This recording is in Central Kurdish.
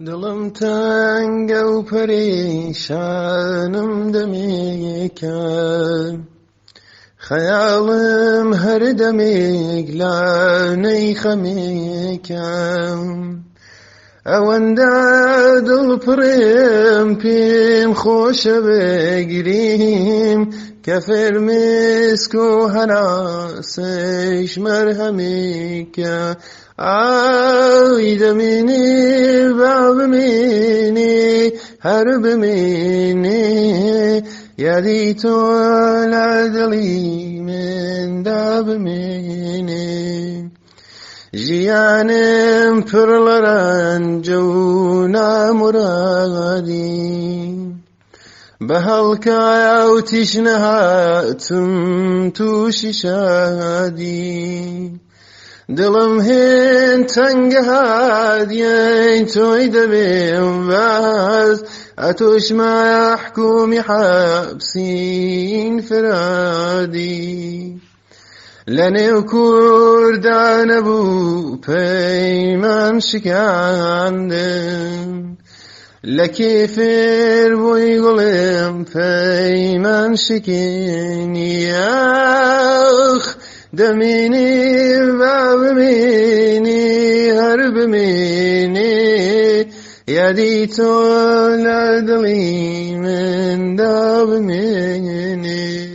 دڵم تەنگە و پەریشانم دەمێکە خەیاڵم هەر دەمێک لانەی خەمێکە ئەوەندە دڵپڕێم پێم خۆشە بگریم کە فێرمێسک و هەناسەیش مەرهەمێکە ئای دەمێنێ با بمێنێ هەر بمێنێ یادی تۆ لە دڵی مندا بمێنێ ژیانم پڕ لە ڕەنجە و نامورادی بە هەڵکایە و تیشنە هاتم تووشی شادی دڵم هێن تەنگە هادیەی تۆی دەبێم باز ئەتۆش مەحکومی حەبسین فرادی لە نێو کوردە نەبوو پەیمان شکاندن لە کێفێر بۆی گوڵێم پەیمان شکێنی ئاخ دەمێنێ با بمێنێ هەر بمێنێ یادی تۆ لە دڵی مندا بمێنێ